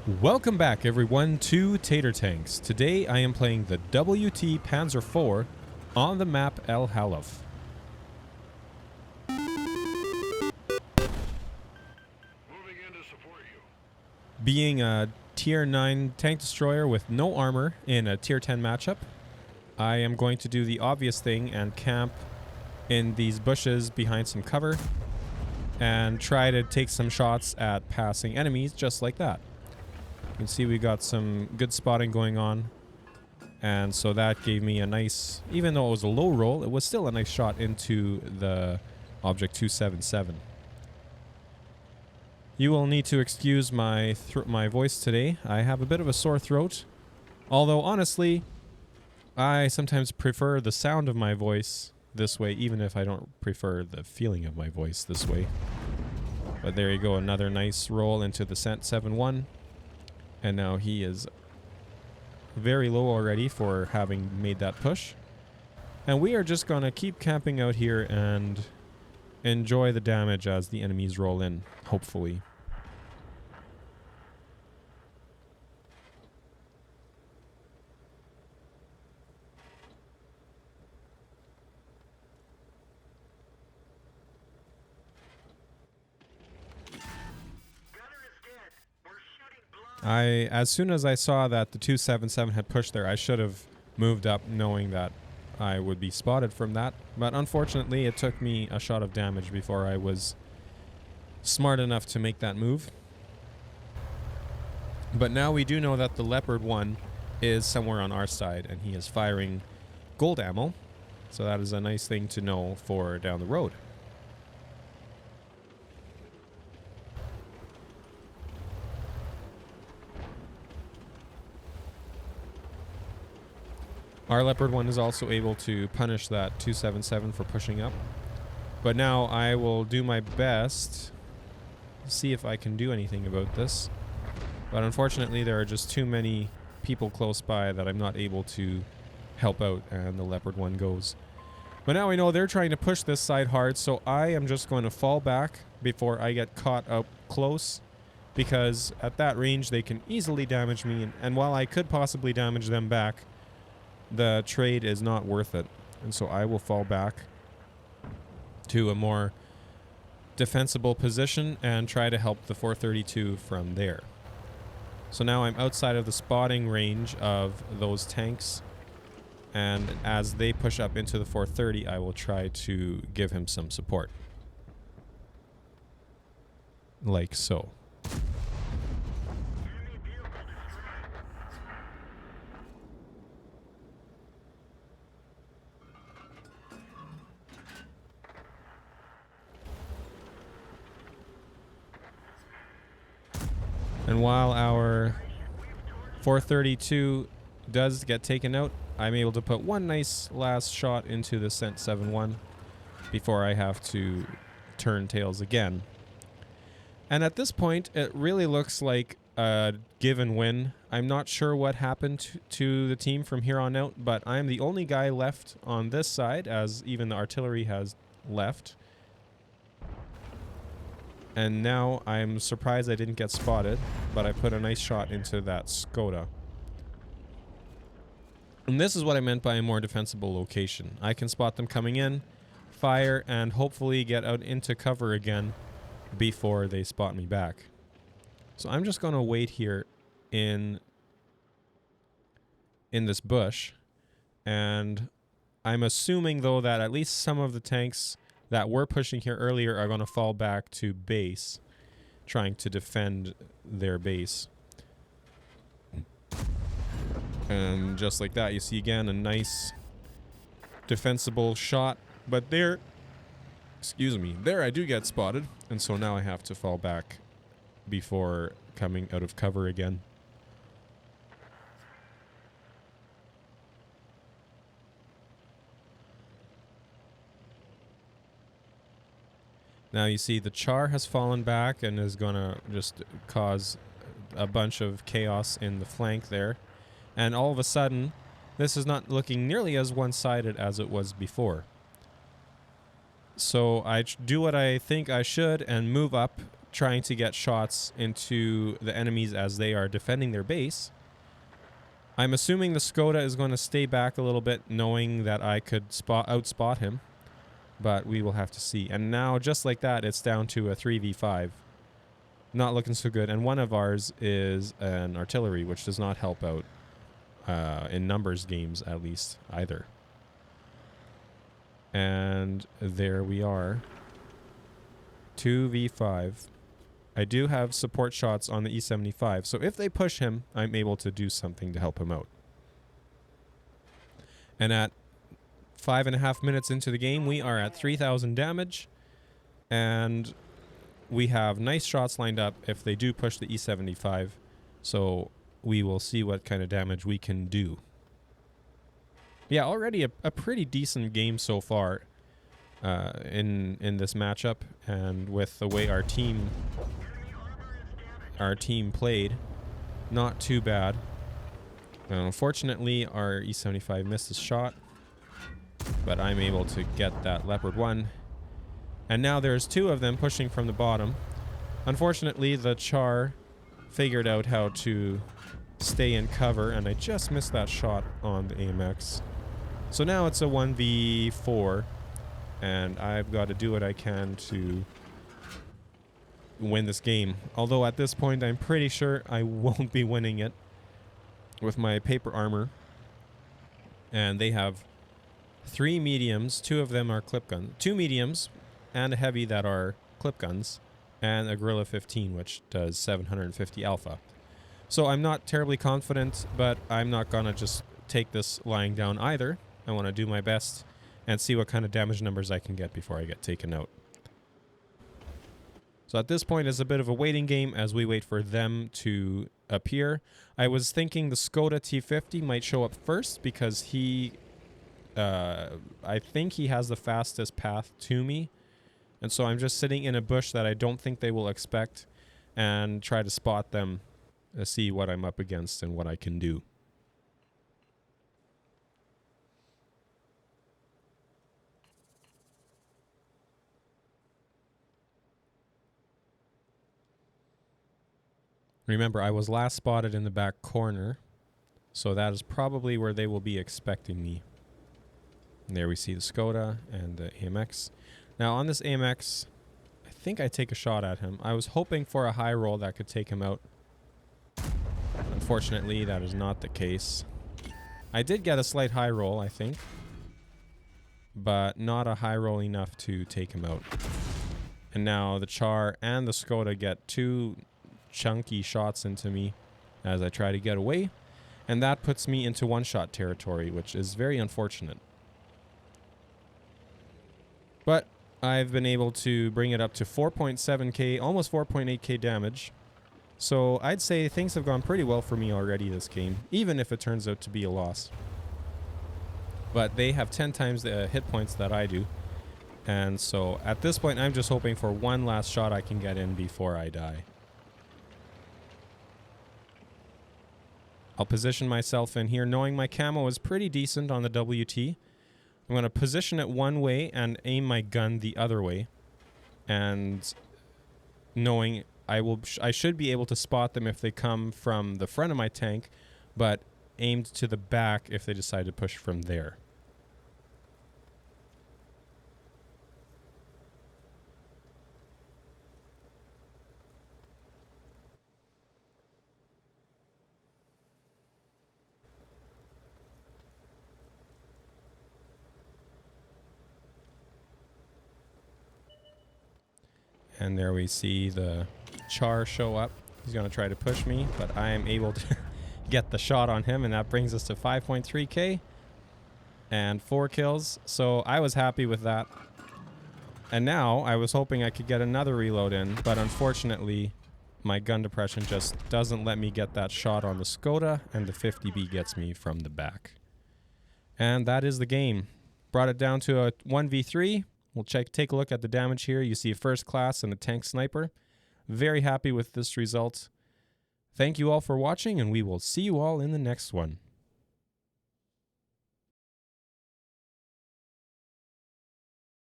Welcome back everyone to Tater Tanks. Today I am playing the WT Panzer IV on the map El Halaf. Moving in to support you. Being a tier 9 tank destroyer with no armor in a tier 10 matchup, I am going to do the obvious thing and camp in these bushes behind some cover and try to take some shots at passing enemies just like that. You can see we got some good spotting going on, and so that gave me a nice, even though it was a low roll, it was still a nice shot into the Object 277. You will need to excuse my voice today. I have a bit of a sore throat, although honestly, I sometimes prefer the sound of my voice this way, even if I don't prefer the feeling of my voice this way. But there you go, another nice roll into the Cent 7-1. And now he is very low already for having made that push. And we are just going to keep camping out here and enjoy the damage as the enemies roll in, hopefully. As soon as I saw that the 277 had pushed there, I should have moved up knowing that I would be spotted from that. But unfortunately, it took me a shot of damage before I was smart enough to make that move. But now we do know that the Leopard 1 is somewhere on our side, and he is firing gold ammo. So that is a nice thing to know for down the road. Our Leopard 1 is also able to punish that 277 for pushing up. But now I will do my best to see if I can do anything about this. But unfortunately there are just too many people close by that I'm not able to help out, and the Leopard 1 goes. But now I know they're trying to push this side hard, so I am just going to fall back before I get caught up close, because at that range they can easily damage me, and while I could possibly damage them back, the trade is not worth it. And so I will fall back to a more defensible position and try to help the 432 from there. So now I'm outside of the spotting range of those tanks, and as they push up into the 430, I will try to give him some support. Like so. And while our 432 does get taken out, I'm able to put one nice last shot into the Cent 7-1 before I have to turn tails again. And at this point, it really looks like a given win. I'm not sure what happened to the team from here on out, but I'm the only guy left on this side, as even the artillery has left. And now I'm surprised I didn't get spotted, but I put a nice shot into that Skoda. And this is what I meant by a more defensible location. I can spot them coming in, fire, and hopefully get out into cover again before they spot me back. So I'm just going to wait here in this bush. And I'm assuming, though, that at least some of the tanks that were pushing here earlier are going to fall back to base, trying to defend their base. And just like that, you see again a nice defensible shot, but there I do get spotted, and so now I have to fall back before coming out of cover again. Now you see the Char has fallen back and is going to just cause a bunch of chaos in the flank there. And all of a sudden, this is not looking nearly as one-sided as it was before. So I do what I think I should and move up trying to get shots into the enemies as they are defending their base. I'm assuming the Skoda is going to stay back a little bit, knowing that I could outspot him. But we will have to see. And now, just like that, it's down to a 3v5. Not looking so good. And one of ours is an artillery, which does not help out in numbers games, at least, either. And there we are. 2v5. I do have support shots on the E75, so if they push him, I'm able to do something to help him out. And at 5.5 minutes into the game, we are at 3,000 damage, and we have nice shots lined up if they do push the E75, so we will see what kind of damage we can do. Yeah, already a pretty decent game so far in this matchup, and with the way our team played, not too bad. Unfortunately, our E75 missed his shot, but I'm able to get that Leopard 1. And now there's two of them pushing from the bottom. Unfortunately, the Char figured out how to stay in cover, and I just missed that shot on the AMX. So now it's a 1v4, and I've got to do what I can to win this game. Although at this point, I'm pretty sure I won't be winning it with my paper armor. And they have 3 mediums, 2 of them are clip guns, 2 mediums and a heavy that are clip guns, and a Gorilla 15, which does 750 alpha. So I'm not terribly confident, but I'm not gonna just take this lying down either. I want to do my best and see what kind of damage numbers I can get before I get taken out. So at this point, it's a bit of a waiting game as we wait for them to appear. I was thinking the Skoda T50 might show up first because he, I think he has the fastest path to me. And so I'm just sitting in a bush that I don't think they will expect and try to spot them, see what I'm up against and what I can do. Remember, I was last spotted in the back corner, so that is probably where they will be expecting me. And there we see the Skoda and the AMX. Now, on this AMX, I think I take a shot at him. I was hoping for a high roll that could take him out. Unfortunately, that is not the case. I did get a slight high roll, I think, but not a high roll enough to take him out. And now the Char and the Skoda get 2 chunky shots into me as I try to get away, and that puts me into one-shot territory, which is very unfortunate. But I've been able to bring it up to 4.7k, almost 4.8k damage. So I'd say things have gone pretty well for me already this game, even if it turns out to be a loss. But they have 10 times the hit points that I do, and so at this point I'm just hoping for one last shot I can get in before I die. I'll position myself in here knowing my camo is pretty decent on the WT. I'm going to position it one way and aim my gun the other way. And knowing I should be able to spot them if they come from the front of my tank, but aimed to the back if they decide to push from there. And there we see the Char show up. He's going to try to push me, but I am able to get the shot on him, and that brings us to 5.3k and 4 kills. So I was happy with that. And now I was hoping I could get another reload in, but unfortunately my gun depression just doesn't let me get that shot on the Skoda, and the 50B gets me from the back. And that is the game. Brought it down to a 1v3. We'll take a look at the damage here. You see a first class and a tank sniper. Very happy with this result. Thank you all for watching, and we will see you all in the next one.